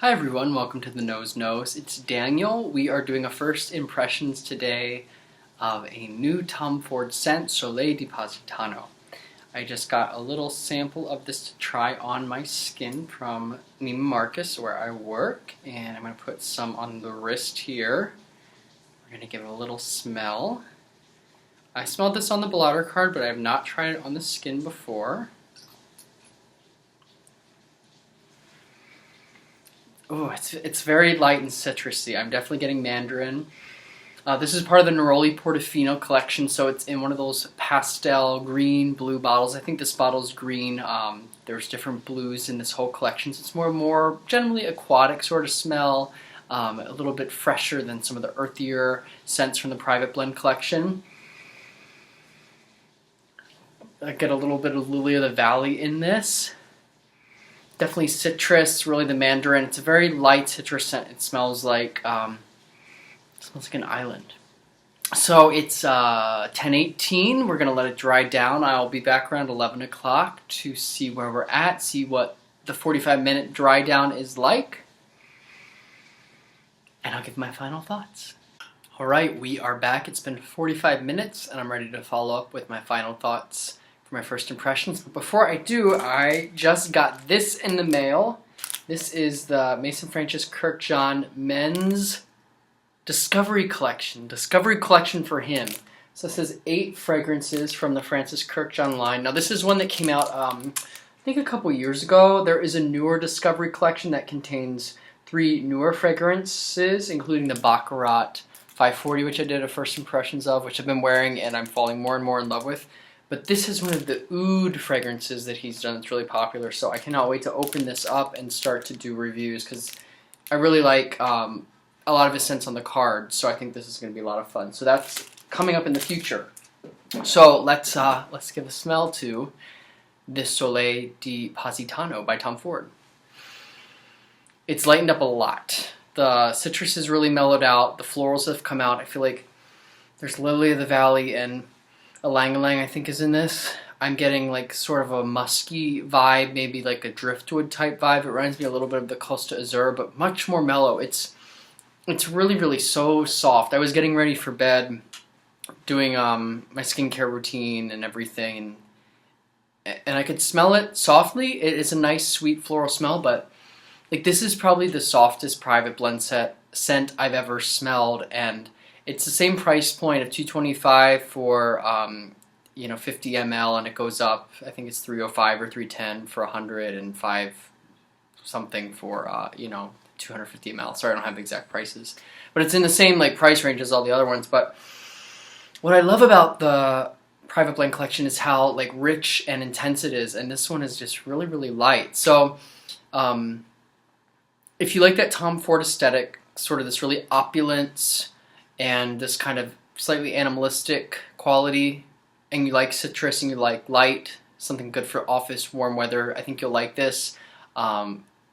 Hi everyone, welcome to the Nose Nose. It's Daniel. We are doing a first impressions today of a new Tom Ford scent, Sole di Pasitano. I just got a little sample of this to try on my skin from Neiman Marcus where I work, and I'm going to put some on the wrist here. We're going to give it a little smell. I smelled this on the blotter card, but I have not tried it on the skin before. Oh, it's very light and citrusy. I'm definitely getting mandarin. This is part of the Neroli Portofino collection, so it's in one of those pastel green, blue bottles. I think this bottle's green. There's different blues in this whole collection, so it's more generally aquatic sort of smell, a little bit fresher than some of the earthier scents from the Private Blend collection. I get a little bit of Lily of the Valley in this. Definitely citrus, really the mandarin. It's a very light citrus scent. It smells like an island. So it's 10:18. We're gonna let it dry down. I'll be back around 11 o'clock to see where we're at, see what the 45-minute dry down is like, and I'll give my final thoughts. All right, we are back. It's been 45 minutes, and I'm ready to follow up with my final thoughts. My first impressions. But before I do, I just got this in the mail. This is the Mason Francis Kirkjohn Men's Discovery Collection. Discovery Collection for him. So this is 8 fragrances from the Francis Kirkjohn line. Now this is one that came out I think a couple years ago. There is a newer Discovery Collection that contains 3 newer fragrances, including the Baccarat 540, which I did a first impressions of, which I've been wearing and I'm falling more and more in love with. But this is one of the oud fragrances that he's done that's really popular, so I cannot wait to open this up and start to do reviews, because I really like a lot of his scents on the card, so I think this is going to be a lot of fun. So that's coming up in the future. So let's give a smell to this Sole di Pasitano by Tom Ford. It's lightened up a lot. The citrus is really mellowed out. The florals have come out. I feel like there's Lily of the Valley and Ylang Ylang, I think, is in this. I'm getting like sort of a musky vibe, maybe like a driftwood type vibe. It reminds me a little bit of the Costa Azur, but much more mellow. It's really so soft. I was getting ready for bed, doing my skincare routine and everything, and I could smell it softly. It is a nice sweet floral smell, but like this is probably the softest Private Blend scent I've ever smelled, and it's the same price point of $225 for 50 ml, and it goes up. I think it's $305 or $310 for 100, and $5 something for 250 ml. Sorry, I don't have exact prices, but it's in the same like price range as all the other ones. But what I love about the Private Blend collection is how like rich and intense it is, and this one is just really light. So if you like that Tom Ford aesthetic, sort of this really opulence and this kind of slightly animalistic quality, and you like citrus and you like light, something good for office, warm weather, I think you'll like this.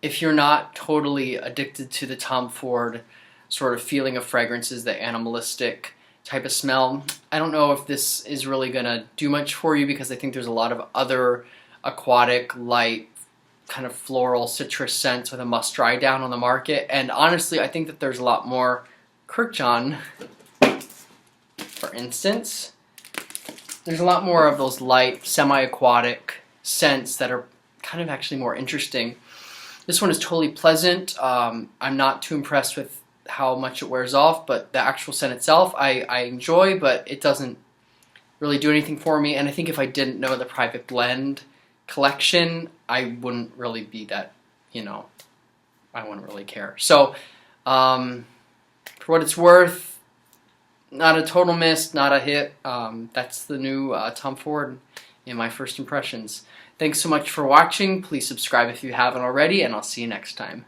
If you're not totally addicted to the Tom Ford sort of feeling of fragrances, the animalistic type of smell, I don't know if this is really going to do much for you, because I think there's a lot of other aquatic, light, kind of floral citrus scents with a must dry down on the market. And honestly, I think that there's a lot more Kirkjohn, for instance. There's a lot more of those light, semi-aquatic scents that are kind of actually more interesting. This one is totally pleasant. I'm not too impressed with how much it wears off, but the actual scent itself I enjoy, but it doesn't really do anything for me. And I think if I didn't know the Private Blend collection, I wouldn't really be that, I wouldn't really care. So, for what it's worth, not a total miss, not a hit. That's the new Tom Ford in my first impressions. Thanks so much for watching. Please subscribe if you haven't already, and I'll see you next time.